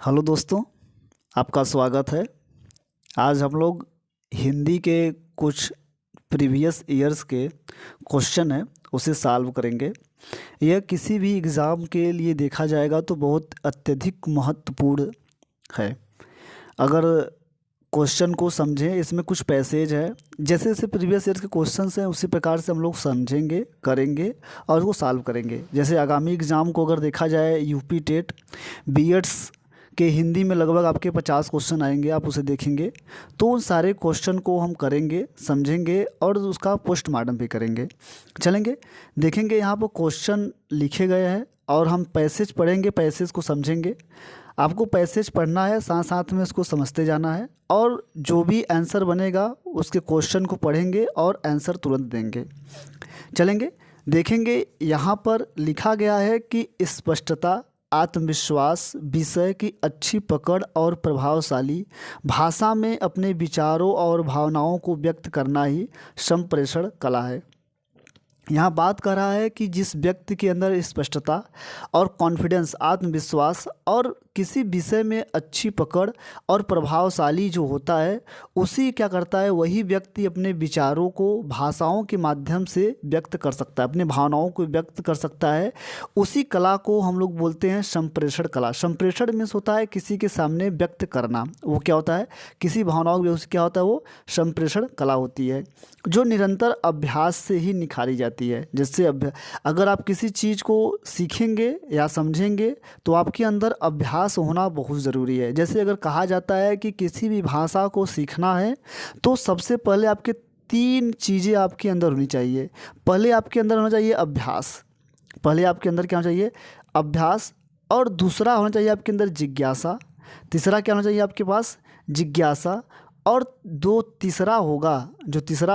Hello दोस्तों, आपका स्वागत है। आज हम लोग हिंदी के कुछ प्रीवियस ईयर्स के क्वेश्चन हैं उसे सॉल्व करेंगे। यह किसी भी एग्ज़ाम के लिए देखा जाएगा तो बहुत अत्यधिक महत्वपूर्ण है। अगर क्वेश्चन को समझें, इसमें कुछ पैसेज है, जैसे जैसे प्रीवियस ईयर्स के क्वेश्चंस हैं उसी प्रकार से हम लोग समझेंगे, करेंगे और उसको सॉल्व करेंगे। जैसे आगामी एग्ज़ाम को अगर देखा जाए, यूपी टेट बीएड्स के हिंदी में लगभग आपके 50 क्वेश्चन आएंगे, आप उसे देखेंगे तो उन सारे क्वेश्चन को हम करेंगे, समझेंगे और उसका पोस्टमार्टम भी करेंगे। चलेंगे, देखेंगे यहाँ पर क्वेश्चन लिखे गए हैं और हम पैसेज पढ़ेंगे, पैसेज को समझेंगे। आपको पैसेज पढ़ना है, साथ साथ में उसको समझते जाना है और जो भी आंसर बनेगा उसके क्वेश्चन को पढ़ेंगे और आंसर तुरंत देंगे। चलेंगे, देखेंगे यहाँ पर लिखा गया है कि स्पष्टता, आत्मविश्वास, विषय की अच्छी पकड़ और प्रभावशाली भाषा में अपने विचारों और भावनाओं को व्यक्त करना ही संप्रेषण कला है। यहाँ बात कर रहा है कि जिस व्यक्ति के अंदर स्पष्टता और कॉन्फिडेंस, आत्मविश्वास और किसी विषय में अच्छी पकड़ और प्रभावशाली जो होता है, उसी क्या करता है, वही व्यक्ति अपने विचारों को भाषाओं के माध्यम से व्यक्त कर सकता है, अपने भावनाओं को व्यक्त कर सकता है। उसी कला को हम लोग बोलते हैं संप्रेषण कला। संप्रेषण मीन्स होता है किसी के सामने व्यक्त करना। वो क्या होता है, किसी भावनाओं को क्या होता है, वो संप्रेषण कला होती है, जो निरंतर अभ्यास से ही निखारी जाती है। जैसे अगर आप किसी चीज़ को सीखेंगे या समझेंगे तो आपके अंदर अभ्यास होना बहुत ज़रूरी है। जैसे अगर कहा जाता है कि किसी भी भाषा को सीखना है तो सबसे पहले आपके 3 चीज़ें आपके अंदर होनी चाहिए। पहले आपके अंदर होना चाहिए अभ्यास, पहले आपके अंदर क्या होना चाहिए, अभ्यास। और दूसरा होना चाहिए आपके अंदर जिज्ञासा। तीसरा क्या होना चाहिए आपके पास, जिज्ञासा। और तीसरा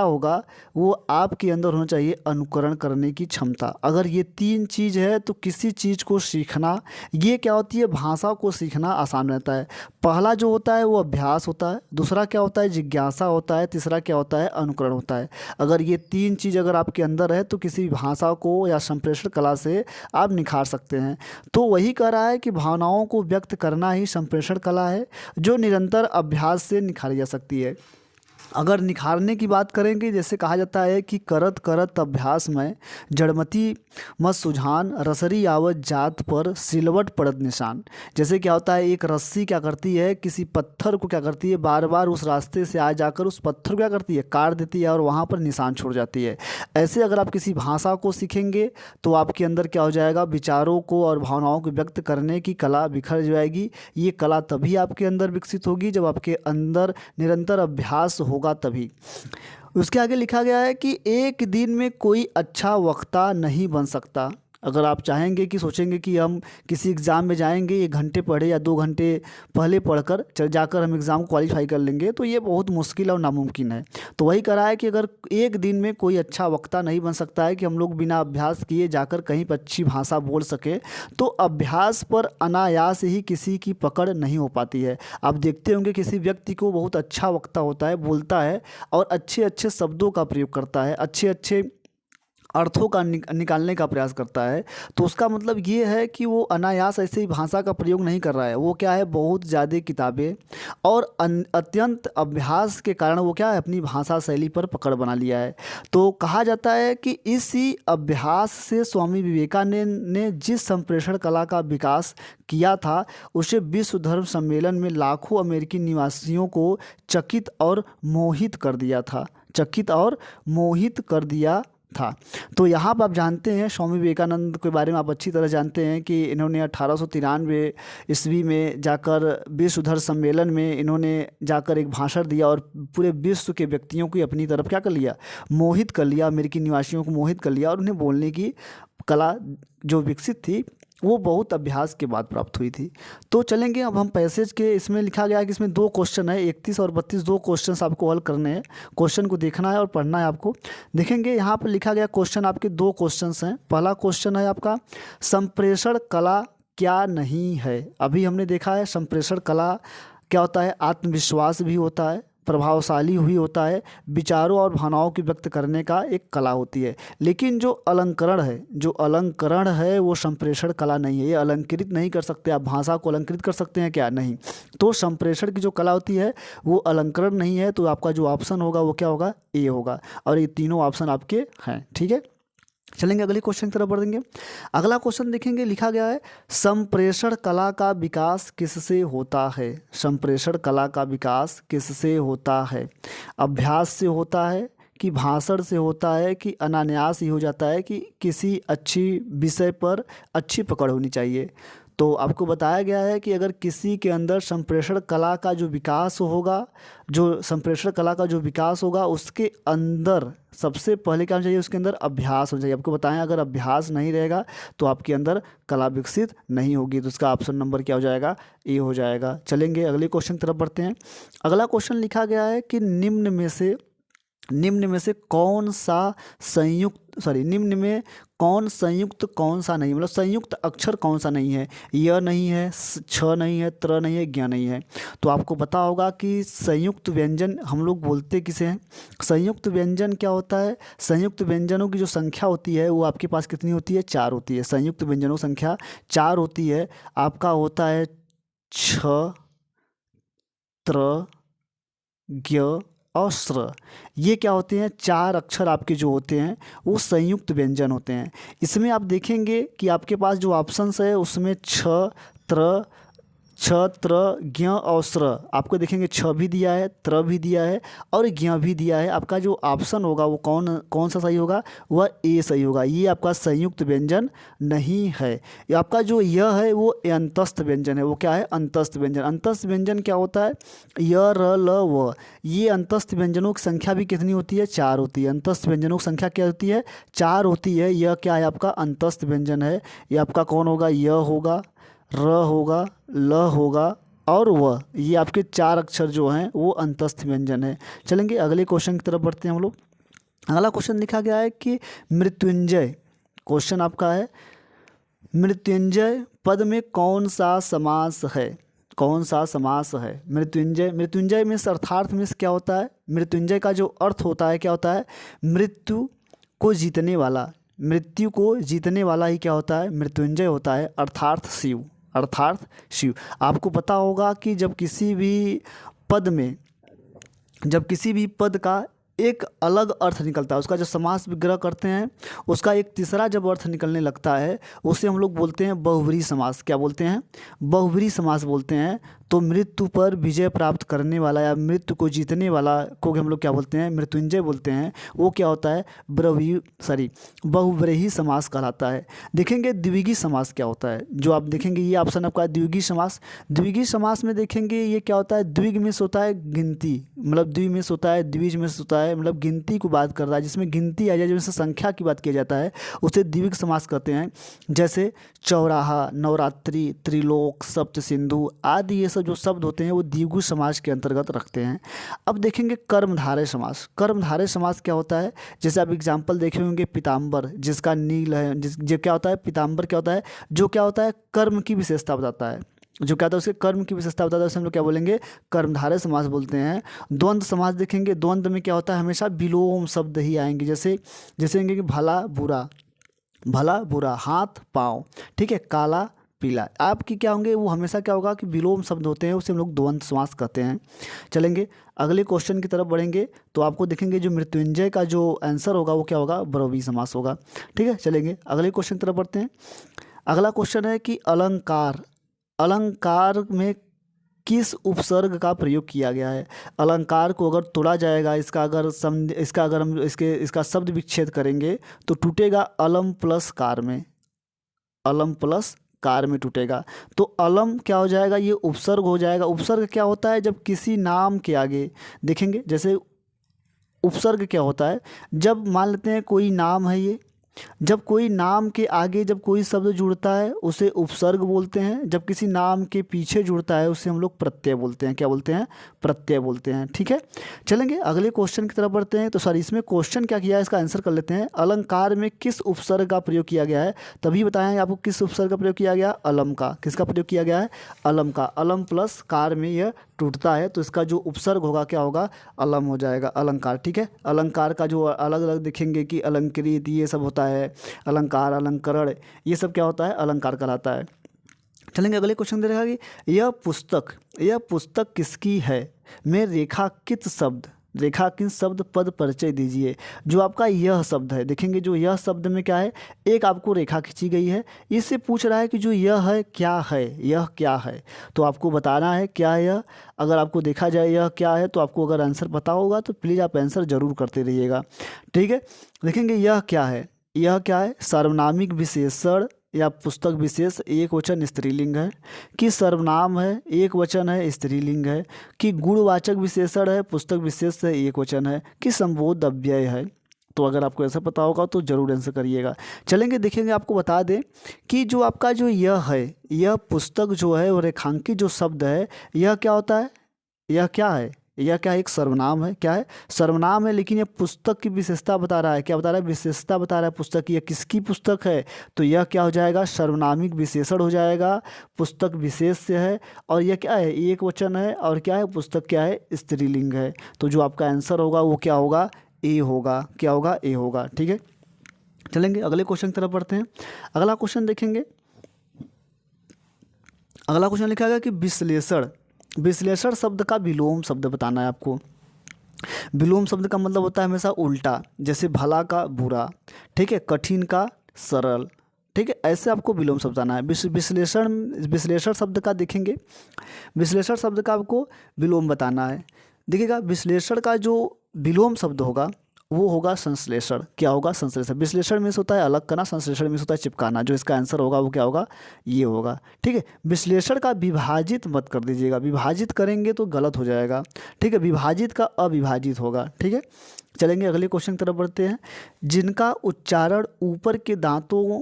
होगा वो आपके अंदर होना चाहिए अनुकरण करने की क्षमता। अगर ये 3 चीज़ है तो किसी चीज़ को सीखना, ये क्या होती है, भाषा को सीखना आसान रहता है। पहला जो होता है वो अभ्यास होता है, दूसरा क्या होता है, जिज्ञासा होता है, तीसरा क्या होता है, अनुकरण होता है। अगर ये 3 चीज़ अगर आपके अंदर है तो किसी भाषा को या संप्रेषण कला से आप निखार सकते हैं। तो वही कह रहा है कि भावनाओं को व्यक्त करना ही संप्रेषण कला है, जो निरंतर अभ्यास से निखारी जा सकती है। अगर निखारने की बात करेंगे, जैसे कहा जाता है कि करत करत अभ्यास में जड़मती मत सुझान, रसरी आवत जात पर सिलवट पड़त निशान। जैसे क्या होता है, एक रस्सी क्या करती है, किसी पत्थर को क्या करती है, बार बार उस रास्ते से आ जाकर उस पत्थर को क्या करती है, काट देती है और वहाँ पर निशान छोड़ जाती है। ऐसे अगर आप किसी भाषा को सीखेंगे तो आपके अंदर क्या हो जाएगा, विचारों को और भावनाओं को व्यक्त करने की कला बिखर जाएगी। ये कला तभी आपके अंदर विकसित होगी जब आपके अंदर निरंतर अभ्यास होगा तभी। उसके आगे लिखा गया है कि एक दिन में कोई अच्छा वक्ता नहीं बन सकता। अगर आप चाहेंगे कि सोचेंगे कि हम किसी एग्ज़ाम में जाएंगे, 1 घंटे पढ़े या 2 घंटे पहले पढ़कर जाकर हम एग्ज़ाम क्वालिफाई कर लेंगे, तो ये बहुत मुश्किल और नामुमकिन है। तो वही कह रहा है कि अगर एक दिन में कोई अच्छा वक्ता नहीं बन सकता है कि हम लोग बिना अभ्यास किए जाकर कहीं पर अच्छी भाषा बोल सके, तो अभ्यास पर अनायास ही किसी की पकड़ नहीं हो पाती है। आप देखते होंगे किसी व्यक्ति को बहुत अच्छा वक्ता होता है, बोलता है और अच्छे अच्छे शब्दों का प्रयोग करता है, अच्छे अच्छे अर्थों का निकालने का प्रयास करता है, तो उसका मतलब ये है कि वो अनायास ऐसे ही भाषा का प्रयोग नहीं कर रहा है। वो क्या है, बहुत ज़्यादा किताबें और अत्यंत अभ्यास के कारण वो क्या है, अपनी भाषा शैली पर पकड़ बना लिया है। तो कहा जाता है कि इसी अभ्यास से स्वामी विवेकानंद ने जिस संप्रेषण कला का विकास किया था, उसे विश्व धर्म सम्मेलन में लाखों अमेरिकी निवासियों को चकित और मोहित कर दिया था। तो यहाँ पर आप जानते हैं स्वामी विवेकानंद के बारे में आप अच्छी तरह जानते हैं कि इन्होंने 1893 ईस्वी में जाकर विश्व धर्म सम्मेलन में इन्होंने जाकर एक भाषण दिया और पूरे विश्व के व्यक्तियों को अपनी तरफ क्या कर लिया, मोहित कर लिया, अमेरिकी निवासियों को मोहित कर लिया और उन्हें बोलने की कला जो विकसित थी वो बहुत अभ्यास के बाद प्राप्त हुई थी। तो चलेंगे अब हम पैसेज के, इसमें लिखा गया है कि इसमें 2 क्वेश्चन है, 31 और 32, 2 क्वेश्चन आपको हल करने हैं। क्वेश्चन को देखना है और पढ़ना है आपको। देखेंगे यहाँ पर लिखा गया क्वेश्चन, आपके 2 क्वेश्चन हैं। पहला क्वेश्चन है आपका, संप्रेषण कला क्या नहीं है। अभी हमने देखा है संप्रेषण कला क्या होता है, आत्मविश्वास भी होता है, प्रभावशाली हुई होता है, विचारों और भावनाओं की व्यक्त करने का एक कला होती है। लेकिन जो अलंकरण है वो संप्रेषण कला नहीं है। ये अलंकृत नहीं कर सकते, आप भाषा को अलंकृत कर सकते हैं क्या? नहीं। तो संप्रेषण की जो कला होती है वो अलंकरण नहीं है। तो आपका जो ऑप्शन होगा वो क्या होगा? ए होगा। और ये तीनों ऑप्शन आपके हैं, ठीक है। चलेंगे अगले क्वेश्चन की तरफ बढ़ देंगे। अगला क्वेश्चन देखेंगे, लिखा गया है संप्रेषण कला का विकास किससे होता है? संप्रेषण कला का विकास किससे होता है? अभ्यास से होता है कि भाषण से होता है कि अनायास ही हो जाता है कि किसी अच्छी विषय पर अच्छी पकड़ होनी चाहिए? तो आपको बताया गया है कि अगर किसी के अंदर संप्रेषण कला का जो विकास होगा, उसके अंदर सबसे पहले क्या होना चाहिए? उसके अंदर अभ्यास होना चाहिए। आपको बताएं, अगर अभ्यास नहीं रहेगा तो आपके अंदर कला विकसित नहीं होगी। तो उसका ऑप्शन नंबर क्या हो जाएगा? ए हो जाएगा। चलेंगे अगले क्वेश्चन की तरफ बढ़ते हैं। अगला क्वेश्चन लिखा गया है कि निम्न में से कौन सा संयुक्त कौन सा नहीं, मतलब संयुक्त अक्षर कौन सा नहीं है? य नहीं है, छ नहीं है, त्र नहीं है, ज्ञ नहीं है। तो आपको पता होगा कि संयुक्त व्यंजन हम लोग बोलते किसे हैं? संयुक्त व्यंजन क्या होता है? संयुक्त व्यंजनों की जो संख्या होती है वो आपके पास कितनी होती है? 4 होती है। संयुक्त व्यंजनों की संख्या 4 होती है। आपका होता है छ, त्र, ज्ञ और स्र। ये क्या होते हैं? 4 अक्षर आपके जो होते हैं वो संयुक्त व्यंजन होते हैं। इसमें आप देखेंगे कि आपके पास जो ऑप्शंस है उसमें छ, त्र, ज्ञ और स्र आपको देखेंगे, छ भी दिया है, त्र भी दिया है और ज्ञ भी दिया है। आपका जो ऑप्शन होगा वो कौन सा सही होगा? वह ए सही होगा। ये आपका संयुक्त व्यंजन नहीं है। ये आपका जो य है वो अंतस्थ व्यंजन है। वो क्या है? अंतस्थ व्यंजन। अंतस्थ व्यंजन क्या होता है? य, र, ल, व। ये अंतस्थ व्यंजनों की संख्या भी कितनी होती है? 4 होती है। अंतस्थ व्यंजनों की संख्या क्या होती है? 4 होती है। यह क्या है? आपका अंतस्थ व्यंजन है। ये आपका कौन होगा? य होगा, र होगा, ल होगा और व। ये आपके 4 अक्षर जो हैं वो अंतस्थ व्यंजन है। चलेंगे अगले क्वेश्चन की तरफ बढ़ते हैं हम लोग। अगला क्वेश्चन लिखा गया है कि मृत्युंजय, क्वेश्चन आपका है मृत्युंजय पद में कौन सा समास है? कौन सा समास है? मृत्युंजय में अर्थार्थ में क्या होता है? मृत्युंजय का जो अर्थ होता है क्या होता है? मृत्यु को जीतने वाला। मृत्यु को जीतने वाला ही क्या होता है? मृत्युंजय होता है। अर्थार्थ शिव। आपको पता होगा कि जब किसी भी पद का एक अलग अर्थ निकलता है, उसका जो समास विग्रह करते हैं उसका एक तीसरा जब अर्थ निकलने लगता है उसे हम लोग बोलते हैं बहुब्रीहि समास। क्या बोलते हैं? बहुब्रीहि समास बोलते हैं। तो मृत्यु पर विजय प्राप्त करने वाला या मृत्यु को जीतने वाला को हम लोग क्या बोलते हैं? मृत्युंजय बोलते हैं। वो क्या होता है? बहुब्रीहि समास कहलाता है। देखेंगे द्विगी समास क्या होता है, जो आप देखेंगे ये ऑप्शन आपका है द्विगी समास। द्विगी समास में देखेंगे ये क्या होता है? द्विग में होता है गिनती, मतलब द्वि में होता है, द्विज में होता है, मतलब गिनती को बात कर रहा है, जिसमें गिनती आ जाए, जिसमें संख्या की बात किया जाता है उसे द्विग समास कहते हैं। जैसे चौराहा, नवरात्रि, त्रिलोक, सप्त सिंधु आदि ये सब जो शब्द होते हैं वो द्विगु समास के अंतर्गत रखते हैं। अब देखेंगे कर्मधारय समास। कर्मधारय समास क्या होता है? जैसे आप एग्जाम्पल देखे होंगे पीताम्बर, जिसका नील है, जो क्या होता है? पीताम्बर क्या होता है? जो क्या होता है? कर्म की विशेषता बताता है। जो क्या होता है? उसके कर्म की विशेषता बताता है, उसे हम लोग क्या बोलेंगे? कर्मधारय समास बोलते हैं। द्वंद्व समास देखेंगे, द्वंद्व में क्या होता है? हमेशा विलोम शब्द ही आएंगे। जैसे होंगे कि भला बुरा, हाथ पाँव, ठीक है, काला पीला। आपकी क्या होंगे? वो हमेशा क्या होगा कि विलोम शब्द होते हैं, उसे हम लोग द्वंद्व समास कहते हैं। चलेंगे अगले क्वेश्चन की तरफ बढ़ेंगे तो आपको देखेंगे जो मृत्युंजय का जो आंसर होगा वो क्या होगा? बहुब्रीहि समास होगा। ठीक है, चलेंगे अगले क्वेश्चन की तरफ बढ़ते हैं। अगला क्वेश्चन है कि अलंकार में किस उपसर्ग का प्रयोग किया गया है? अलंकार को अगर तोड़ा जाएगा, इसका शब्द विच्छेद करेंगे तो टूटेगा अलम प्लस कार में टूटेगा। तो अलम क्या हो जाएगा? ये उपसर्ग हो जाएगा। उपसर्ग क्या होता है? जब किसी नाम के आगे देखेंगे, जैसे उपसर्ग क्या होता है? जब मान लेते हैं कोई नाम है, ये जब कोई नाम के आगे जब कोई शब्द जुड़ता है उसे उपसर्ग बोलते हैं। जब किसी नाम के पीछे जुड़ता है उसे हम लोग प्रत्यय बोलते हैं। क्या बोलते हैं? प्रत्यय बोलते हैं। ठीक है, चलेंगे अगले क्वेश्चन की तरफ बढ़ते हैं। तो सॉरी, इसमें क्वेश्चन क्या किया है इसका आंसर कर लेते हैं। अलंकार में किस उपसर्ग का प्रयोग किया गया है? तभी बताएं आपको किस उपसर्ग का प्रयोग किया गया? अलम का। किसका प्रयोग किया गया है? अलम का। अलम प्लस कार में यह टूटता है तो इसका जो उपसर्ग होगा क्या होगा, अलम हो जाएगा, अलंकार। ठीक है, अलंकार का जो अलग अलग देखेंगे कि अलंकृत ये सब होता है, अलंकार, अलंकरण, ये सब क्या होता है, अलंकार कहलाता है। चलेंगे अगले क्वेश्चन दे रहा है कि यह पुस्तक किसकी है, में रेखांकित शब्द, रेखांकित शब्द पद परिचय दीजिए। जो आपका यह शब्द है, देखेंगे जो यह शब्द में क्या है, एक आपको रेखा खींची गई है, इससे पूछ रहा है कि जो यह है क्या है, यह क्या है, तो आपको बताना है क्या है यह। अगर आपको देखा जाए यह क्या है तो आपको अगर आंसर पता होगा तो प्लीज़ आप आंसर ज़रूर करते रहिएगा। ठीक है, देखेंगे यह क्या है, यह क्या है, सर्वनामिक विशेषण या पुस्तक विशेष एक वचन स्त्रीलिंग है, कि सर्वनाम है एक वचन है स्त्रीलिंग है, कि गुणवाचक विशेषण है पुस्तक विशेष है एक वचन है, कि संबोध अव्यय है। तो अगर आपको ऐसा पता होगा तो ज़रूर आंसर करिएगा। चलेंगे देखेंगे, आपको बता दें कि जो आपका जो यह है, यह पुस्तक जो है वो रेखांकित जो शब्द है, यह क्या होता है, यह क्या है, यह क्या है, एक सर्वनाम है। क्या है, सर्वनाम है, लेकिन यह पुस्तक की विशेषता बता रहा है। क्या बता रहा है, विशेषता बता रहा है पुस्तक की, यह किसकी पुस्तक है, तो यह क्या हो जाएगा, सर्वनामिक विशेषण हो जाएगा, पुस्तक विशेष से है, और यह क्या है, एक वचन है, और क्या है, पुस्तक क्या है, स्त्रीलिंग है। तो जो आपका आंसर होगा वो क्या होगा, ए होगा। क्या होगा, ए होगा। ठीक है, चलेंगे अगले क्वेश्चन की तरफ बढ़ते हैं। अगला क्वेश्चन देखेंगे, अगला क्वेश्चन लिखा गया कि विश्लेषण, विश्लेषण शब्द का विलोम शब्द बताना है आपको। विलोम शब्द का मतलब होता है हमेशा उल्टा, जैसे भला का बुरा, ठीक है, कठिन का सरल, ठीक है, ऐसे आपको विलोम शब्द बताना है। विश्लेषण, विश्लेषण शब्द का देखेंगे, विश्लेषण शब्द का आपको विलोम बताना है। देखिएगा, विश्लेषण का जो विलोम शब्द होगा वो होगा संश्लेषण। क्या होगा, संश्लेषण। विश्लेषण मीन्स होता है अलग करना, संश्लेषण मीन्स होता है चिपकाना। जो इसका आंसर होगा वो क्या होगा, ये होगा। ठीक है, विश्लेषण का विभाजित मत कर दीजिएगा, विभाजित करेंगे तो गलत हो जाएगा। ठीक है, विभाजित का अविभाजित होगा। ठीक है, चलेंगे अगले क्वेश्चन की तरफ बढ़ते हैं। जिनका उच्चारण ऊपर के दांतों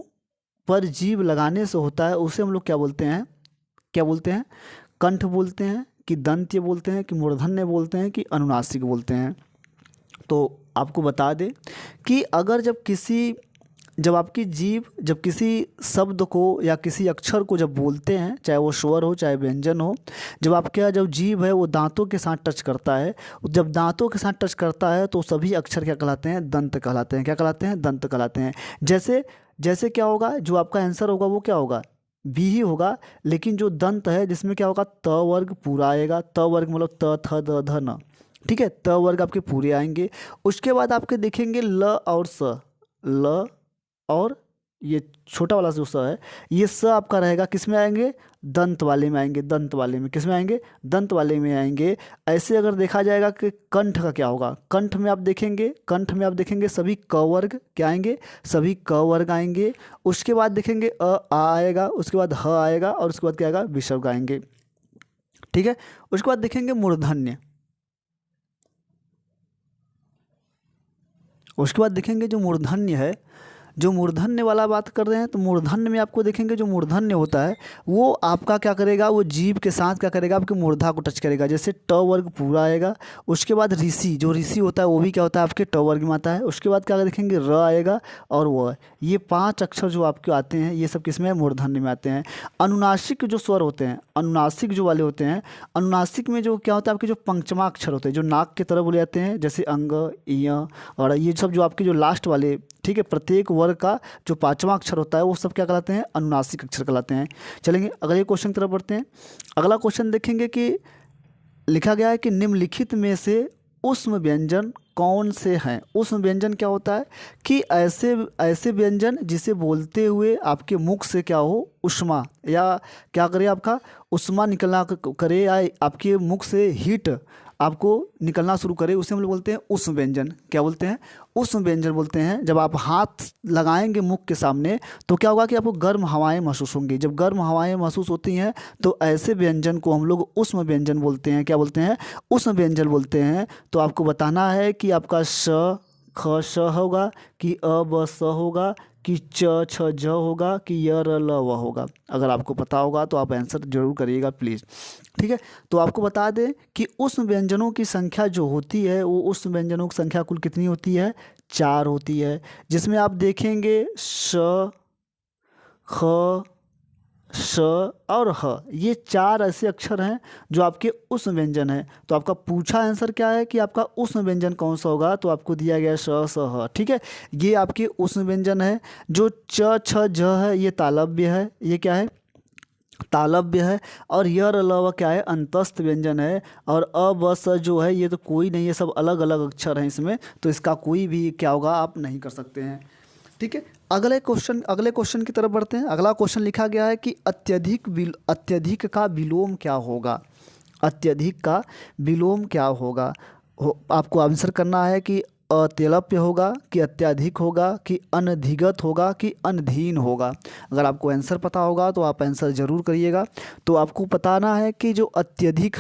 पर जीभ लगाने से होता है उसे हम लोग क्या बोलते हैं, क्या बोलते हैं, कंठ बोलते हैं, कि दंत्य बोलते हैं, कि मूर्धन्य बोलते हैं, कि अनुनासिक बोलते हैं। तो आपको बता दें कि अगर जब आपकी जीभ जब किसी शब्द को या किसी अक्षर को जब बोलते हैं, चाहे वो स्वर हो चाहे व्यंजन हो, जब आपके यहाँ जब जीभ है वो दांतों के साथ टच करता है, जब दांतों के साथ टच करता है तो सभी अक्षर क्या कहलाते हैं, दंत कहलाते हैं। क्या कहलाते हैं, दंत कहलाते हैं। जैसे जैसे क्या होगा, जो आपका आंसर होगा वो क्या होगा, बी ही होगा, लेकिन जो दंत है जिसमें क्या होगा, त वर्ग पूरा आएगा। त वर्ग मतलब त थ द ध न, ठीक है, त वर्ग आपके पूरे आएंगे। उसके बाद आपके देखेंगे ल और स, ल और ये छोटा वाला जो स है, ये स आपका रहेगा किस में आएंगे, दंत वाले में आएंगे। दंत वाले में किस में आएंगे, दंत वाले में आएंगे। ऐसे अगर देखा जाएगा कि कंठ का क्या होगा, कंठ में आप देखेंगे, कंठ में आप देखेंगे सभी क वर्ग क्या आएंगे, सभी क वर्ग आएंगे। उसके बाद देखेंगे आ आएगा, उसके बाद ह आएगा, और उसके बाद क्या आएगा, विसर्ग आएंगे। ठीक है, उसके बाद देखेंगे मूर्धन्य, उसके बाद देखेंगे जो मूर्धन्य है, जो मूर्धन्य वाला बात कर रहे हैं, तो मूर्धन्य में आपको देखेंगे जो मूर्धन्य होता है वो आपका क्या करेगा, वो जीभ के साथ क्या करेगा, आपके मूर्धा को टच करेगा। जैसे ट वर्ग पूरा आएगा। उसके बाद ऋषि, जो ऋषि होता है वो भी क्या होता है, आपके ट वर्ग में आता है। उसके बाद क्या देखेंगे, र आएगा और व। ये 5 अक्षर जो आपके आते हैं ये सब किसमें, मूर्धन्य में आते हैं। अनुनासिक जो स्वर होते हैं, अनुनासिक जो वाले होते हैं, अनुनासिक में जो क्या होता है, आपके जो पंचमा अक्षर होते हैं जो नाक की तरफ बोले जाते हैं, जैसे अंग, इय, और ये सब जो आपके जो लास्ट वाले, ठीक है, प्रत्येक वर्ग का जो 5वां अक्षर होता है वो सब क्या कहलाते हैं, अनुनासिक अक्षर कहलाते हैं। चलेंगे अगले क्वेश्चन की तरफ बढ़ते हैं। अगला क्वेश्चन देखेंगे कि लिखा गया है कि निम्नलिखित में से ऊष्म व्यंजन कौन से हैं। ऊष्म व्यंजन क्या होता है कि ऐसे ऐसे व्यंजन जिसे बोलते हुए आपके मुख से क्या हो, उष्मा या क्या करे, आपका उष्मा निकलना करे, या आपके मुख से हीट आपको निकलना शुरू करे, उसे हम लोग बोलते हैं उष्ण व्यंजन। क्या बोलते हैं, उष्ण व्यंजन बोलते हैं। जब आप हाथ लगाएंगे मुख के सामने तो क्या होगा कि आपको गर्म हवाएं महसूस होंगी। जब गर्म हवाएं महसूस होती हैं तो ऐसे व्यंजन को हम लोग उष्ण व्यंजन बोलते हैं। क्या बोलते हैं, उष्ण व्यंजन बोलते हैं। तो आपको बताना है कि आपका श ख श होगा, कि अ ब स होगा, कि च छ ज होगा, कि य र ल व होगा। अगर आपको पता होगा तो आप आंसर जरूर करिएगा प्लीज़। ठीक है, तो आपको बता दें कि उस व्यंजनों की संख्या जो होती है वो उस व्यंजनों की संख्या कुल कितनी होती है, 4 होती है। जिसमें आप देखेंगे श, ख, श और ह, ये चार ऐसे अक्षर हैं जो आपके उष्ण व्यंजन हैं। तो आपका पूछा आंसर क्या है कि आपका उष्ण व्यंजन कौन सा होगा, तो आपको दिया गया श स ह। ठीक है, ये आपके उष्ण व्यंजन है। जो च छ ज है ये तालव्य है, ये क्या है, तालव्य है। और यह अलावा क्या है, अंतस्थ व्यंजन है। और अ ब स जो है ये तो कोई नहीं है, सब अलग अलग अक्षर हैं इसमें, तो इसका कोई भी क्या होगा आप नहीं कर सकते हैं। ठीक है, अगले क्वेश्चन की तरफ बढ़ते हैं। अगला क्वेश्चन लिखा गया है कि अत्यधिक का विलोम क्या होगा। अत्यधिक का विलोम क्या होगा, आपको आंसर करना है कि अत्यल्प होगा कि अत्यधिक होगा कि अनधिगत होगा कि अनधीन होगा। अगर आपको आंसर पता होगा तो आप आंसर ज़रूर करिएगा। तो आपको बताना है कि जो अत्यधिक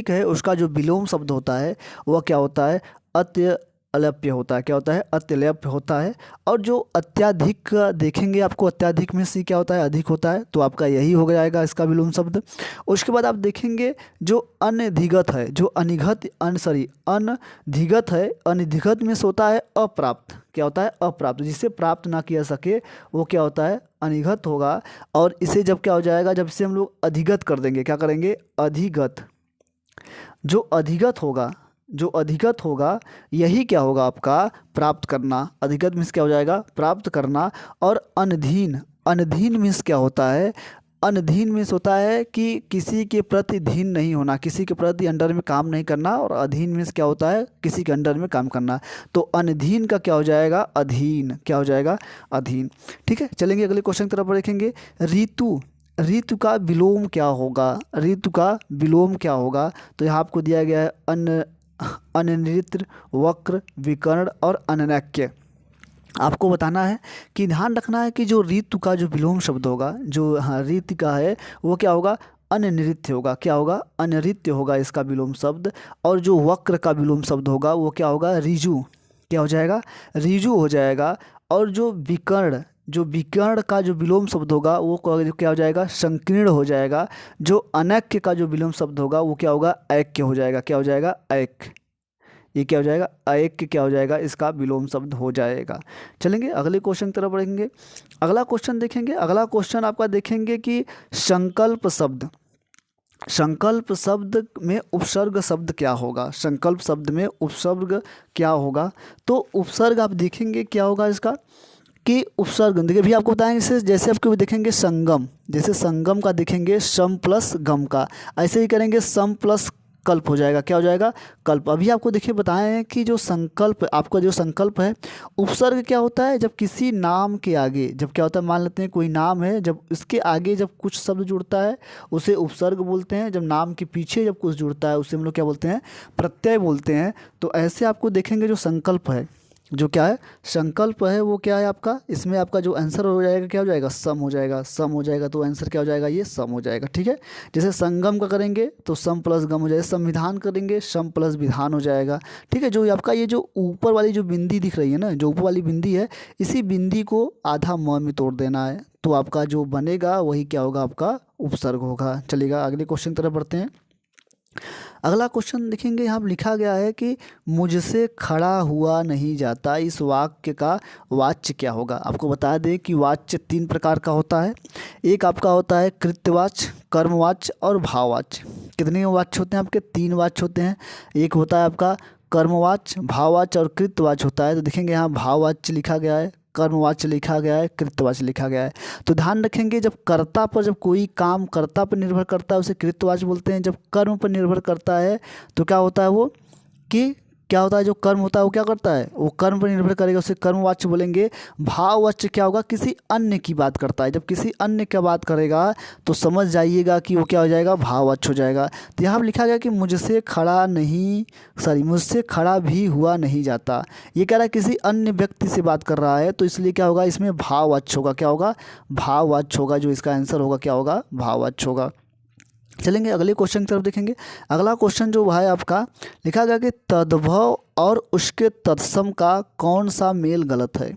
है उसका जो विलोम शब्द होता है वह क्या होता है, अत्यल्प्य होता है। क्या होता है, अत्यल्प्य होता है। और जो अत्याधिक का देखेंगे आपको, अत्याधिक में से क्या होता है, अधिक होता है, तो आपका यही हो जाएगा इसका विलोम शब्द। उसके बाद आप देखेंगे जो अनधिगत है, जो अनधिगत है, अनधिगत में से होता है अप्राप्त। क्या होता है, अप्राप्त, जिसे प्राप्त ना किया सके वो क्या होता है, अनिगत होगा। और इसे जब क्या हो जाएगा, जब इसे हम लोग अधिगत कर देंगे, क्या करेंगे, अधिगत। जो अधिगत होगा यही क्या होगा आपका, प्राप्त करना। अधिगत मीन्स क्या हो जाएगा, प्राप्त करना। और अनधीन मीन्स क्या होता है, अनधीन मीन्स होता है कि किसी के प्रति धीन नहीं होना, किसी के प्रति अंडर में काम नहीं करना। और अधीन मीन्स क्या होता है, किसी के अंडर में काम करना। तो अनधीन का क्या हो जाएगा, अधीन। क्या हो जाएगा, अधीन। ठीक है, चलेंगे अगले क्वेश्चन की तरफ देखेंगे। ऋतु का विलोम क्या होगा, ऋतु का विलोम क्या होगा। तो यहाँ आपको दिया गया है अनिर्णित, वक्र, विकर्ण और अनैक्य। आपको बताना है कि ध्यान रखना है कि जो ऋतु का जो विलोम शब्द होगा, जो हाँ ऋतु का है वो क्या होगा, अनृत्य होगा। क्या होगा, अनृत्य होगा इसका विलोम शब्द। और जो वक्र का विलोम शब्द होगा वो क्या होगा, ऋजु। क्या हो जाएगा, ऋजु हो जाएगा। और जो विकर्ण का जो विलोम शब्द होगा वो क्या हो जाएगा, संकीर्ण हो जाएगा। जो अनैक्य का जो विलोम शब्द होगा वो क्या होगा, ऐक्य हो जाएगा। क्या हो जाएगा, ऐक्य। ये क्या हो जाएगा, ऐक्य क्या हो जाएगा, इसका विलोम शब्द हो जाएगा। चलेंगे अगले क्वेश्चन की तरफ बढ़ेंगे। अगला क्वेश्चन देखेंगे। अगला क्वेश्चन आपका देखेंगे कि संकल्प शब्द में उपसर्ग शब्द क्या होगा। संकल्प शब्द में उपसर्ग क्या होगा। तो उपसर्ग आप देखेंगे क्या होगा इसका, कि उपसर्ग देखिए भी आपको बताएंगे, जैसे आपको देखेंगे संगम, जैसे संगम का देखेंगे सम प्लस गम का, ऐसे ही करेंगे सम प्लस कल्प हो जाएगा। क्या हो जाएगा, कल्प। अभी आपको देखिए बताए हैं कि जो संकल्प, आपका जो संकल्प है, उपसर्ग क्या होता है, जब किसी नाम के आगे, जब क्या होता है, मान लेते हैं कोई नाम है, जब इसके आगे जब कुछ शब्द जुड़ता है उसे उपसर्ग बोलते हैं। जब नाम के पीछे जब कुछ जुड़ता है उसे हम लोग क्या बोलते हैं, प्रत्यय बोलते हैं। तो ऐसे आपको देखेंगे जो संकल्प है, जो क्या है, संकल्प है, वो क्या है आपका, इसमें आपका जो आंसर हो जाएगा क्या हो जाएगा, सम हो जाएगा। सम हो जाएगा तो आंसर क्या हो जाएगा, ये सम हो जाएगा। ठीक है, जैसे संगम का करेंगे तो सम प्लस गम हो जाएगा, संविधान करेंगे सम प्लस विधान हो जाएगा। ठीक है, जो आपका ये जो ऊपर वाली जो बिंदी दिख रही है ना, जो ऊपर वाली बिंदी है, इसी बिंदी को आधा म में तोड़ देना है, तो आपका जो बनेगा वही क्या होगा, आपका उपसर्ग होगा। चलिएगा अगले क्वेश्चन की तरफ बढ़ते हैं। अगला क्वेश्चन देखेंगे, यहाँ पर लिखा गया है कि मुझसे खड़ा हुआ नहीं जाता, इस वाक्य का वाच्य क्या होगा। आपको बता दें कि वाच्य 3 प्रकार का होता है। एक आपका होता है कृत्यवाच्य, कर्मवाच्य और भाववाच्य। कितने वाच्य होते हैं आपके, 3 वाच्य होते हैं। एक होता है आपका कर्मवाच्य, भाववाच्य और कृत्यवाच्य होता है। तो देखेंगे यहाँ भाववाच्य लिखा गया है, कर्मवाच्य लिखा गया है, कृत्यवाच्य लिखा गया है। तो ध्यान रखेंगे, जब कर्ता पर, जब कोई काम कर्ता पर निर्भर करता है उसे कृत्यवाच्य बोलते हैं। जब कर्म पर निर्भर करता है तो क्या होता है वो, कि क्या होता है, जो कर्म होता है वो क्या करता है, वो कर्म पर निर्भर करेगा, उसे कर्मवाच्य बोलेंगे। भाववाच्य क्या होगा, किसी अन्य की बात करता है। जब किसी अन्य की बात करेगा तो समझ जाइएगा कि वो क्या हो जाएगा, भाववाच्य हो जाएगा। तो यहाँ पर लिखा गया कि मुझसे खड़ा भी हुआ नहीं जाता। ये कह रहा है किसी अन्य व्यक्ति से बात कर रहा है, तो इसलिए क्या होगा, इसमें भाववाच्य होगा। क्या होगा, भाववाच्य होगा। जो इसका आंसर होगा क्या होगा, भाववाच्य होगा। चलेंगे अगले क्वेश्चन की तरफ देखेंगे। अगला क्वेश्चन जो है आपका, लिखा गया कि तद्भव और उसके तत्सम का कौन सा मेल गलत है।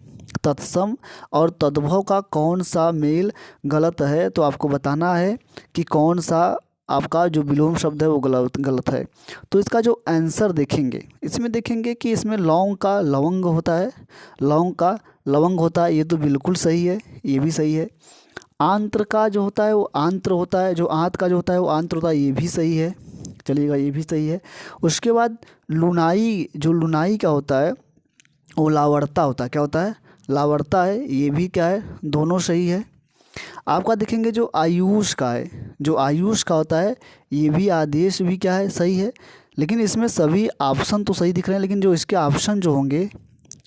तत्सम और तद्भव का कौन सा मेल गलत है। तो आपको बताना है कि कौन सा आपका जो विलोम शब्द है वो गलत है। तो इसका जो आंसर देखेंगे, इसमें देखेंगे कि इसमें लौंग का लवंग होता है, लौंग का लवंग होता है, ये तो बिल्कुल सही है, ये भी सही है। आंत्र का जो होता है वो आंत्र होता है, जो आंत का जो होता है वो आंत्र होता है, ये भी सही है, चलिएगा ये भी सही है। उसके बाद लुनाई, जो लुनाई का होता है वो लावर्ता होता है, क्या होता है, लावर्ता है, ये भी क्या है, दोनों सही है। आपका देखेंगे जो आयुष का है, जो आयुष का होता है ये भी आदेश भी क्या है, सही है। लेकिन इसमें सभी ऑप्शन तो सही दिख रहे हैं, लेकिन जो इसके ऑप्शन जो होंगे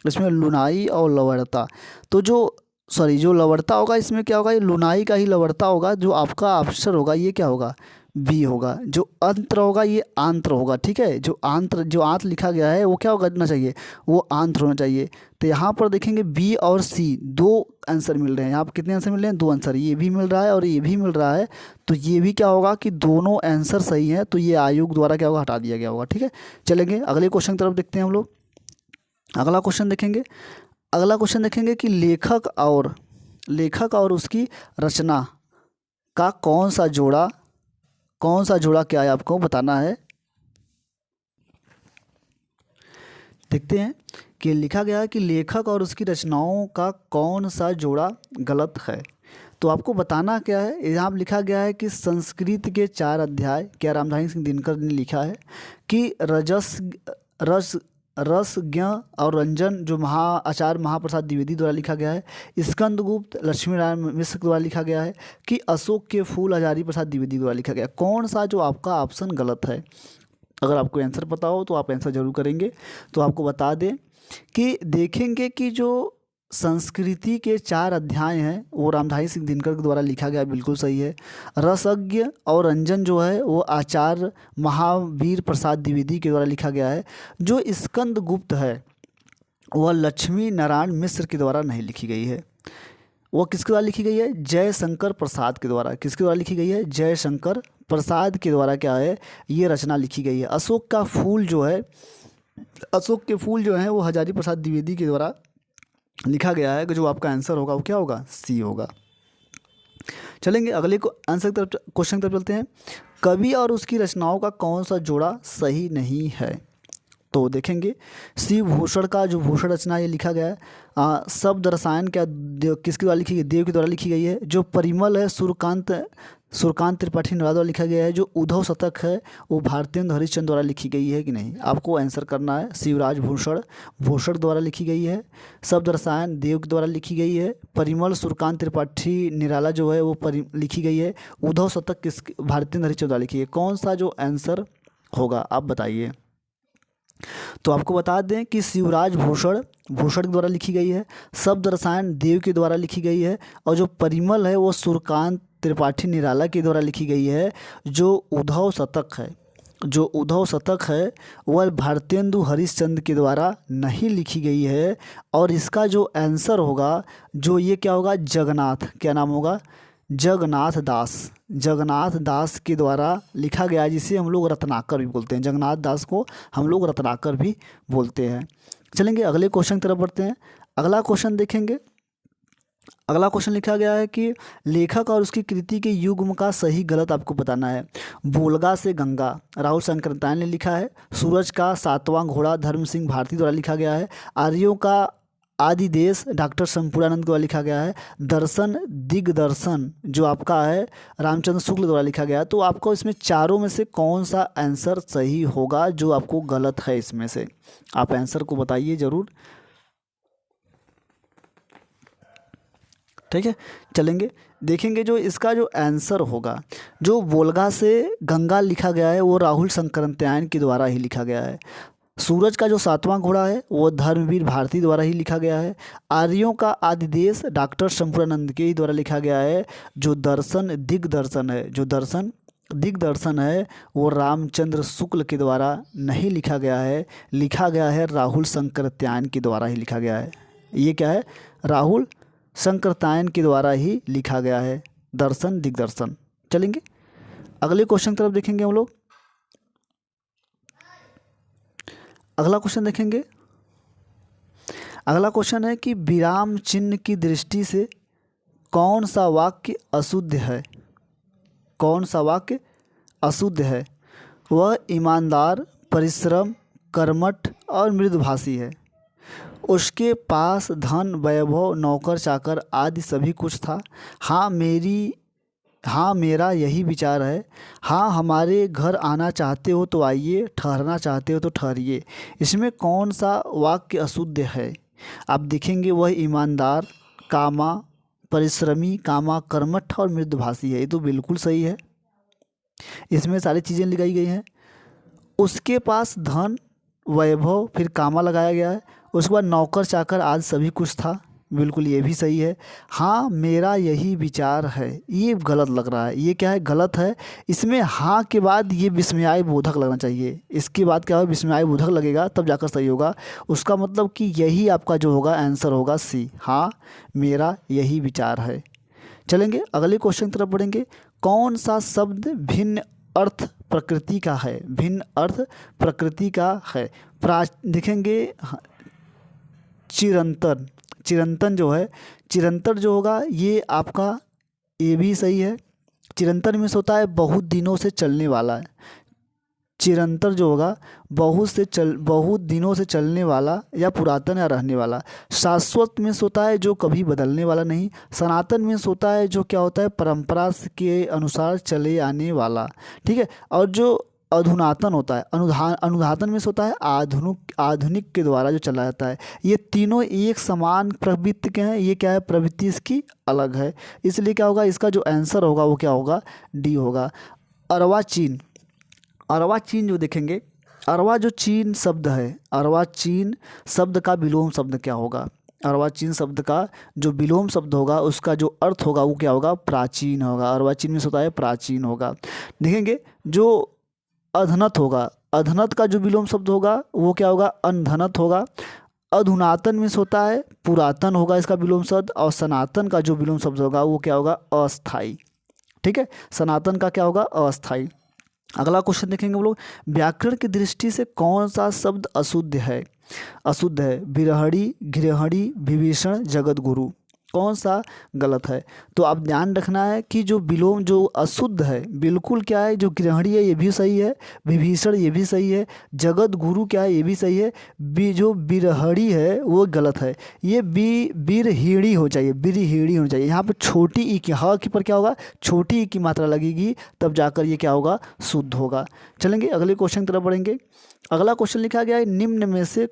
इसमें लुनाई और लवड़ता, तो जो सॉरी जो लवड़ता होगा इसमें क्या होगा, ये लुनाई का ही लवड़ता होगा, जो आपका ऑप्शन होगा ये क्या होगा, बी होगा। जो अंत्र होगा ये आंत्र होगा, ठीक है, जो आंत्र जो आंत लिखा गया है वो क्या होना चाहिए, वो आंत्र होना चाहिए। तो यहाँ पर देखेंगे बी और सी दो आंसर मिल रहे हैं, यहाँ पर कितने आंसर मिल रहे हैं, दो आंसर, ये भी मिल रहा है और ये भी मिल रहा है। तो ये भी क्या होगा कि दोनों आंसर सही हैं, तो ये आयोग द्वारा क्या होगा, हटा दिया गया होगा, ठीक है। चलेंगे अगले क्वेश्चन की तरफ देखते हैं हम लोग। अगला क्वेश्चन देखेंगे, अगला क्वेश्चन देखेंगे कि लेखक और उसकी रचना का कौन सा जोड़ा क्या है, आपको बताना है। देखते हैं कि लिखा गया है कि लेखक और उसकी रचनाओं का कौन सा जोड़ा गलत है। तो आपको बताना क्या है, यहाँ पर लिखा गया है कि संस्कृत के 4 अध्याय, क्या रामधारी सिंह दिनकर ने लिखा है कि रसज्ञ और रंजन जो आचार्य महाप्रसाद द्विवेदी द्वारा लिखा गया है, स्कंदगुप्त लक्ष्मी नारायण मिश्र द्वारा लिखा गया है, कि अशोक के फूल हजारी प्रसाद द्विवेदी द्वारा लिखा गया है। कौन सा जो आपका ऑप्शन गलत है, अगर आपको आंसर पता हो तो आप आंसर जरूर करेंगे। तो आपको बता दें कि देखेंगे कि जो संस्कृति के 4 अध्याय हैं वो रामधारी सिंह दिनकर के द्वारा लिखा गया, बिल्कुल सही है। रसज्ञ और रंजन जो है वो आचार्य महावीर प्रसाद द्विवेदी के द्वारा लिखा गया है। जो स्कंदगुप्त है वह लक्ष्मी नारायण मिश्र के द्वारा नहीं लिखी गई है, वो किसके द्वारा लिखी गई है, जयशंकर प्रसाद के द्वारा। किसके द्वारा लिखी गई है, जयशंकर प्रसाद के द्वारा क्या है ये रचना लिखी गई है। अशोक के फूल जो है वो हजारी प्रसाद द्विवेदी के द्वारा लिखा गया है, कि जो आपका आंसर होगा वो क्या होगा, सी होगा। चलेंगे अगले को आंसर की तरफ, क्वेश्चन की तरफ चलते हैं। कवि और उसकी रचनाओं का कौन सा जोड़ा सही नहीं है। तो देखेंगे शिव भूषण का जो भूषण रचना ये लिखा गया है, शब्द रसायन क्या किसके द्वारा लिखी गई, देव के द्वारा लिखी गई है। जो परिमल है सूर्यकांत त्रिपाठी द्वारा लिखा गया है। जो उद्धव शतक है वो भारतेंदु हरिश्चंद्र द्वारा लिखी गई है कि नहीं, आपको आंसर करना है। शिवराज भूषण द्वारा लिखी गई है। शब्द रसायन देव के द्वारा लिखी गई है। परिमल सूर्यकांत त्रिपाठी निराला जो है वो लिखी गई है। उद्धव शतक भारतेंदु हरिश्चंद्र द्वारा लिखी है। कौन सा जो आंसर होगा आप बताइए। तो आपको बता दें कि शिवराज भूषण के द्वारा लिखी गई है। शब्द रसायन देव के द्वारा लिखी गई है। और जो परिमल है वो सूर्यकांत त्रिपाठी निराला के द्वारा लिखी गई है। जो उद्धव शतक है वह भारतेंदु हरिश्चंद्र के द्वारा नहीं लिखी गई है। और इसका जो आंसर होगा जो ये क्या होगा, जगन्नाथ, क्या नाम होगा, जगन्नाथ दास के द्वारा लिखा गया, जिसे हम लोग रत्नाकर भी बोलते हैं। जगन्नाथ दास को हम लोग रत्नाकर भी बोलते हैं। चलेंगे अगले क्वेश्चन की तरफ बढ़ते हैं। अगला क्वेश्चन देखेंगे। अगला क्वेश्चन लिखा गया है कि लेखक और उसकी कृति के युग्म का सही गलत आपको बताना है। बोलगा से गंगा राहुल शंकरताय ने लिखा है। सूरज का 7वां घोड़ा धर्म सिंह भारती द्वारा लिखा गया है। आर्यों का आदि देश डॉक्टर शंपूरानंद द्वारा लिखा गया है। दर्शन दिग्दर्शन जो आपका है रामचंद्र शुक्ल द्वारा लिखा गया है। तो आपको इसमें चारों में से कौन सा आंसर सही होगा, जो आपको गलत है इसमें से, आप आंसर को बताइए ज़रूर। ठीक है, चलेंगे देखेंगे जो इसका जो आंसर होगा, जो बोलगा से गंगा लिखा गया है वो राहुल शंकरतायन के द्वारा ही लिखा गया है। सूरज का जो 7वां घोड़ा है वो धर्मवीर भारती द्वारा ही लिखा गया है। आर्यों का आदि देश डॉक्टर शंपूरानंद के ही द्वारा लिखा गया है। जो दर्शन दिग्दर्शन है वो रामचंद्र शुक्ल के द्वारा नहीं लिखा गया है राहुल शंकरतायन के द्वारा ही लिखा गया है। ये क्या है, राहुल शंकरतायन के द्वारा ही लिखा गया है, दर्शन दिग्दर्शन। चलेंगे अगले क्वेश्चन की तरफ देखेंगे हम लोग। अगला क्वेश्चन देखेंगे। अगला क्वेश्चन है कि विराम चिन्ह की दृष्टि से कौन सा वाक्य अशुद्ध है, वह ईमानदार, परिश्रम, कर्मठ और मृदुभाषी है। उसके पास धन वैभव नौकर चाकर आदि सभी कुछ था। हाँ मेरा यही विचार है। हाँ हमारे घर आना चाहते हो तो आइए, ठहरना चाहते हो तो ठहरिए। इसमें कौन सा वाक्य अशुद्ध है? आप देखेंगे वह ईमानदार, कामा परिश्रमी, कामा कर्मठ और मृदुभाषी है। ये तो बिल्कुल सही है, इसमें सारी चीज़ें लगाई गई हैं। उसके पास धन वैभव, फिर कामा लगाया गया है। उसके बाद नौकर चाकर आज सभी कुछ था, बिल्कुल ये भी सही है। हाँ मेरा यही विचार है, ये गलत लग रहा है। ये क्या है? गलत है। इसमें हाँ के बाद ये विस्मयाय बोधक लगना चाहिए। इसके बाद क्या होगा? विस्मयाय बोधक लगेगा तब जाकर सही होगा। उसका मतलब कि यही आपका जो होगा आंसर होगा सी। हाँ मेरा यही विचार है। चलेंगे अगले क्वेश्चन की तरफ बढ़ेंगे। कौन सा शब्द भिन्न अर्थ प्रकृति का है? भिन्न अर्थ प्रकृति का है। देखेंगे चिरंतन। चिरंतन जो है, चिरंतन जो होगा ये आपका ये भी सही है। चिरंतन मीन्स होता है बहुत दिनों से चलने वाला है। चिरंतर जो होगा बहुत दिनों से चलने वाला या पुरातन या रहने वाला। शाश्वत मीन्स होता है जो कभी बदलने वाला नहीं। सनातन मीन्स होता है जो क्या होता है? परंपरा के अनुसार चले आने वाला। ठीक है। और जो अधुनातन होता है, अनुधातन मीन्स होता है आधुनिक के द्वारा जो चला जाता है। ये तीनों एक समान प्रवृत्ति के हैं। ये क्या है? प्रवृत्ति इसकी अलग है। इसलिए क्या होगा? इसका जो आंसर होगा वो क्या होगा? डी होगा। अर्वाचीन। अर्वाचीन जो देखेंगे, अर्वा जो चीन शब्द है, अर्वाचीन शब्द का विलोम शब्द क्या होगा? अर्वाचीन शब्द का जो विलोम शब्द होगा उसका जो अर्थ होगा वो क्या होगा? प्राचीन होगा। अर्वाचीन में होता है प्राचीन होगा। देखेंगे जो अधनत होगा, अधनत का जो विलोम शब्द होगा वो क्या होगा? अनधनत होगा। अधुनातन में होता है पुरातन होगा इसका विलोम शब्द। और सनातन का जो विलोम शब्द होगा वो क्या होगा? अस्थाई। ठीक है, सनातन का क्या होगा? अस्थाई। अगला क्वेश्चन देखेंगे हम लोग। व्याकरण की दृष्टि से कौन सा शब्द अशुद्ध है? अशुद्ध है बिरहड़ी, गृहणी, विभीषण, जगत गुरु। कौन सा गलत है? तो आप ध्यान रखना है कि जो विलोम जो अशुद्ध है बिल्कुल क्या है? जो गृहणी है ये भी सही है, विभीषण ये भी सही है, जगत गुरु क्या है? ये भी सही है। जो बिरहड़ी है वो गलत है। ये बिरहिणी हो चाहिए, बिरहिणी होनी चाहिए। यहाँ पे छोटी ई की ह के पर क्या होगा? छोटी ई की मात्रा लगेगी तब जाकर ये क्या होगा? शुद्ध होगा। चलेंगे अगले क्वेश्चन की तरफ बढ़ेंगे। अगला क्वेश्चन लिखा गया है निम्न में से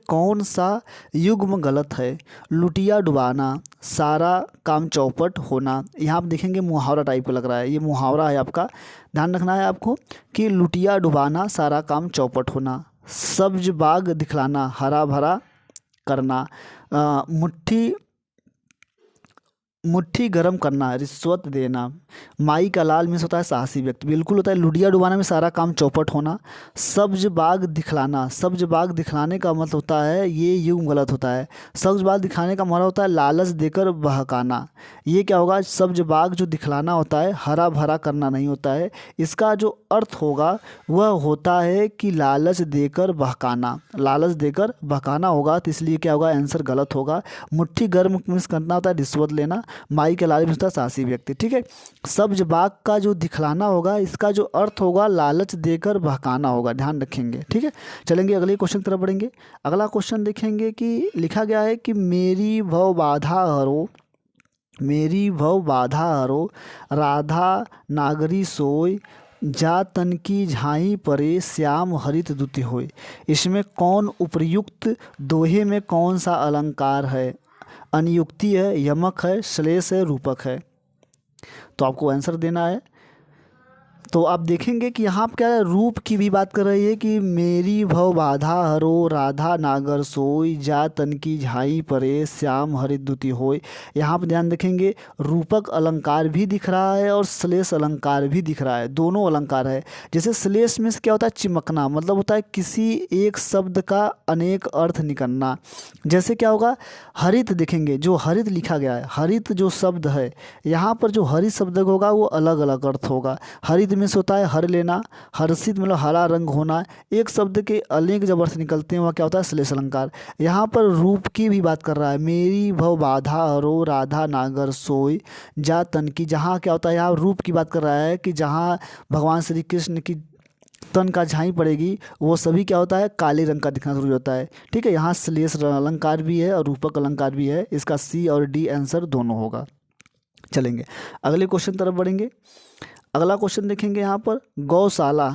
कौन सा युग्म गलत है? लुटिया डुबाना, सारा काम चौपट होना। यहाँ आप देखेंगे मुहावरा टाइप का लग रहा है, ये मुहावरा है आपका। ध्यान रखना है आपको कि लुटिया डुबाना, सारा काम चौपट होना, सब्ज बाग दिखलाना, हरा भरा करना, मुट्ठी गर्म करना, रिश्वत देना, माई का लाल मीन्स होता है साहसी व्यक्ति। बिल्कुल होता है। लुडिया डुबाना में सारा काम चौपट होना। सब्ज बाग दिखलाना, सब्ज बाग दिखलाने का मतलब होता है ये युग्म गलत होता है। सब्ज बाग दिखलाने का मतलब होता है लालच देकर बहकाना। ये क्या होगा? सब्ज बाग जो दिखलाना होता है हरा भरा करना नहीं होता है। इसका जो अर्थ होगा वह होता है कि लालच देकर बहकाना, लालच देकर बहकाना होगा। तो इसलिए क्या होगा? आंसर गलत होगा। मुट्ठी गर्म मीन्स करना होता है रिश्वत लेना। माई के लाल होता है साहसी व्यक्ति। ठीक है। सब्ज बाग का जो दिखलाना होगा इसका जो अर्थ होगा लालच देकर बहकाना होगा। ध्यान रखेंगे। ठीक है। चलेंगे अगले क्वेश्चन की तरफ बढ़ेंगे। अगला क्वेश्चन देखेंगे कि लिखा गया है कि मेरी भव बाधा हरो, मेरी भव बाधा हरो, राधा नागरी सोय, जा तन की झाई परे, श्याम हरित दुति होय। इसमें कौन उपर्युक्त दोहे में कौन सा अलंकार है? अनियुक्ति है, यमक है, श्लेष है, रूपक है। तो आपको आंसर देना है। तो आप देखेंगे कि यहाँ पर क्या है? रूप की भी बात कर रही है कि मेरी भव बाधा हरो, राधा नागर सोई, जा तन की झाई परे, श्याम हरित दुति होय। यहाँ पर ध्यान देखेंगे रूपक अलंकार भी दिख रहा है और श्लेष अलंकार भी दिख रहा है। दोनों अलंकार है। जैसे श्लेष में क्या होता है? चिमकना, मतलब होता है किसी एक शब्द का अनेक अर्थ निकलना। जैसे क्या होगा? हरित देखेंगे, जो हरित लिखा गया है, हरित जो शब्द है यहाँ पर जो हरित शब्द होगा वो अलग अलग अर्थ होगा। हरित में होता है हर लेना, हर्षित मतलब हरा रंग होना। एक शब्द के अनेक जब अर्थ निकलते हैं वह क्या होता है? श्लेष अलंकार। यहाँ पर रूप की भी बात कर रहा है। मेरी भव बाधा हरो, राधा नागर सोई, जा तन की, जहाँ क्या होता है? यहाँ रूप की बात कर रहा है कि जहाँ भगवान श्री कृष्ण की तन का झाई पड़ेगी वो सभी क्या होता है, काले रंग का दिखना शुरू होता है। ठीक है, यहाँ श्लेष अलंकार भी है और रूपक अलंकार भी है, इसका सी और डी आंसर दोनों होगा। चलेंगे अगले क्वेश्चन तरफ बढ़ेंगे। अगला क्वेश्चन देखेंगे यहाँ पर, गौशाला।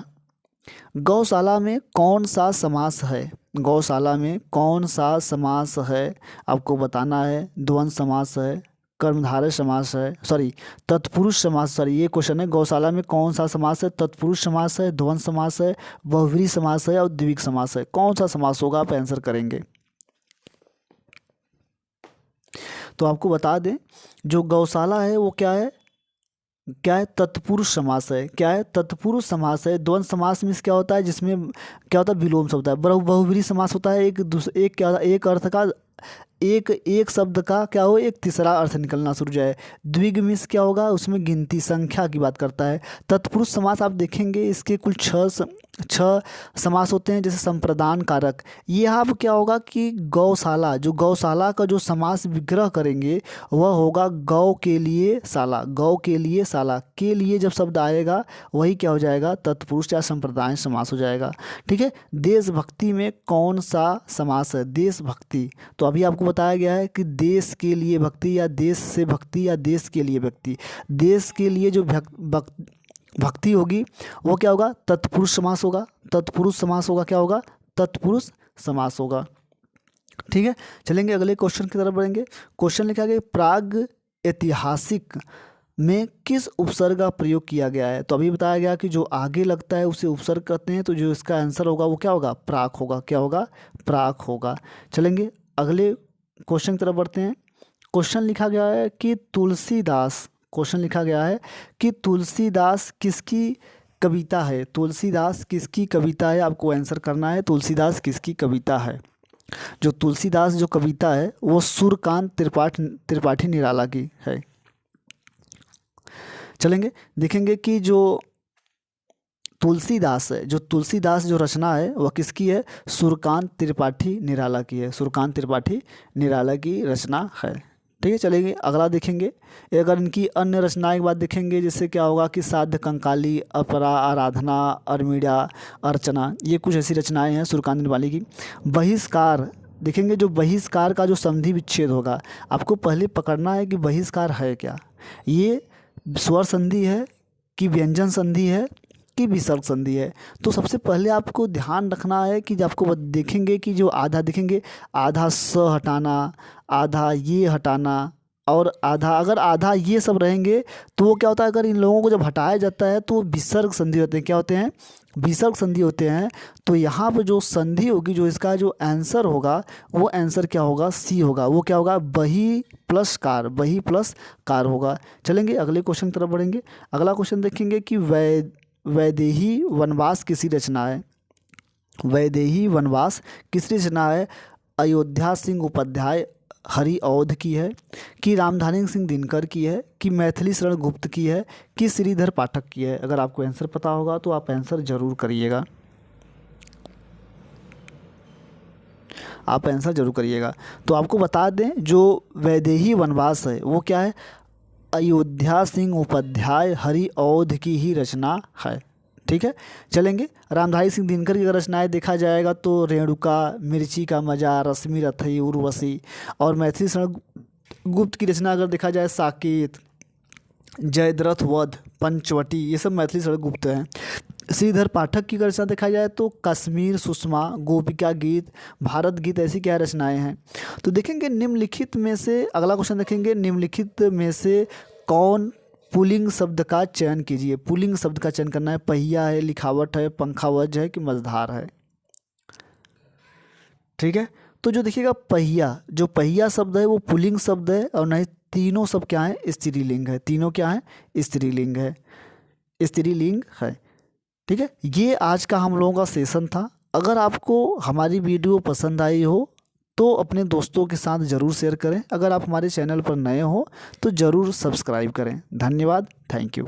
गौशाला में कौन सा समास है? गौशाला में कौन सा समास है आपको बताना है। द्वंद्व समास है, कर्मधारय समास है, सॉरी तत्पुरुष समास, सॉरी ये क्वेश्चन है, गौशाला में कौन सा समास है? तत्पुरुष समास है, द्वंद्व समास है, बहुव्रीहि समास है और द्विविक समास है। कौन सा समास होगा आप आंसर करेंगे। तो आपको बता दें जो गौशाला है वो क्या है, क्या है? तत्पुरुष समास है। क्या है? तत्पुरुष समास है। द्वंद्व समास में क्या होता है, जिसमें क्या होता है, विलोम शब्द होता है। बहुव्रीहि समास होता है, एक क्या होता है, एक अर्थ का एक शब्द का क्या हो, एक तीसरा अर्थ निकलना शुरू जाए। द्विग में क्या होगा, उसमें गिनती संख्या की बात करता है। तत्पुरुष समास आप देखेंगे इसके कुल छह समास होते हैं, जैसे संप्रदान कारक। ये आप क्या होगा कि गौशाला, जो गौशाला का जो समास विग्रह करेंगे वह होगा गौ के लिए शाला। गौ के लिए शाला के लिए जब शब्द आएगा वही क्या हो जाएगा, तत्पुरुष या संप्रदान समास हो जाएगा। ठीक है, देशभक्ति में कौन सा समास है? देशभक्ति। तो अभी आपको बताया गया है कि देश के लिए भक्ति या देश से भक्ति या देश के लिए भक्ति। देश के लिए जो भक्ति होगी वो क्या होगा, तत्पुरुष समास होगा। तत्पुरुष समास होगा, क्या होगा, तत्पुरुष समास होगा। ठीक है, चलेंगे अगले क्वेश्चन की तरफ बढ़ेंगे। क्वेश्चन लिखा गया, प्राग ऐतिहासिक में किस उपसर्ग का प्रयोग किया गया है? तो अभी बताया गया कि जो आगे लगता है उसे उपसर्ग कहते हैं, तो जो इसका आंसर होगा वो क्या होगा, प्राक होगा। क्या होगा, प्राक होगा। चलेंगे अगले क्वेश्चन की तरफ बढ़ते हैं। क्वेश्चन लिखा गया है कि तुलसीदास, क्वेश्चन लिखा गया है कि तुलसीदास किसकी कविता है? तुलसीदास किसकी कविता है, आपको आंसर करना है। तुलसीदास किसकी कविता है? जो तुलसीदास जो कविता है वो सूर्यकांत त्रिपाठी निराला की है। चलेंगे देखेंगे कि जो तुलसीदास है, जो तुलसीदास जो रचना है वह किसकी है? सूर्यकांत त्रिपाठी निराला की है। सूर्यकांत त्रिपाठी निराला की रचना है। ठीक है, चलेंगे अगला देखेंगे। अगर इनकी अन्य रचनाएं के बाद देखेंगे, जैसे क्या होगा कि साध्य कंकाली, अपरा, आराधना, अरमीड़ा, अर्चना, ये कुछ ऐसी रचनाएं हैं सूर्यकांत निराला की। बहिष्कार देखेंगे, जो बहिष्कार का जो संधि विच्छेद होगा आपको पहले पकड़ना है कि बहिष्कार है क्या। ये स्वर संधि है कि व्यंजन संधि है कि विसर्ग संधि है। तो सबसे पहले आपको ध्यान रखना है कि आपको देखेंगे कि जो आधा देखेंगे, आधा स हटाना, आधा ये हटाना और आधा, अगर आधा ये सब रहेंगे तो वो क्या होता है, अगर इन लोगों को जब हटाया जाता है तो विसर्ग संधि होते हैं। क्या होते हैं, विसर्ग संधि होते हैं। तो यहाँ पर जो संधि होगी, जो इसका जो आंसर होगा वो आंसर क्या होगा, सी होगा। वो क्या होगा, बही प्लस कार, बही प्लस कार होगा। चलेंगे अगले क्वेश्चन की तरफ बढ़ेंगे। अगला क्वेश्चन देखेंगे कि वैदेही वनवास किसी रचना है? वैदेही वनवास किसकी रचना है? अयोध्या सिंह उपाध्याय हरि औध की है, कि रामधारी सिंह दिनकर की है, कि मैथिली शरण गुप्त की है, कि श्रीधर पाठक की है? अगर आपको आंसर पता होगा तो आप आंसर जरूर करिएगा। आप आंसर जरूर करिएगा। तो आपको बता दें जो वैदेही वनवास है वो क्या है, अयोध्या सिंह उपाध्याय हरि औध की ही रचना है। ठीक है, चलेंगे रामधारी सिंह दिनकर की रचनाएं देखा जाएगा तो रेणुका, मिर्ची का मजा, रश्मि रथई, उर्वशी, और मैथिली शरण गुप्त की रचना अगर देखा जाए साकेत, जयद्रथ वध, पंचवटी, ये सब मैथिली शरण गुप्त हैं। श्रीधर पाठक की रचना देखा जाए तो कश्मीर सुषमा, गोपिका गीत, भारत गीत, ऐसी क्या रचनाएं हैं। तो देखेंगे निम्नलिखित में से, अगला क्वेश्चन देखेंगे, निम्नलिखित में से कौन पुल्लिंग शब्द का चयन कीजिए। पुल्लिंग शब्द का चयन करना है। पहिया है, लिखावट है, पंखावज है कि मझधार है। ठीक है, तो जो देखिएगा पहिया, जो पहिया शब्द है वो पुल्लिंग शब्द है और नहीं, तीनों सब क्या है, स्त्रीलिंग है। तीनों क्या है, स्त्रीलिंग है, स्त्रीलिंग है। ठीक है, ये आज का हम लोगों का सेशन था। अगर आपको हमारी वीडियो पसंद आई हो तो अपने दोस्तों के साथ ज़रूर शेयर करें। अगर आप हमारे चैनल पर नए हो तो ज़रूर सब्सक्राइब करें। धन्यवाद, थैंक यू।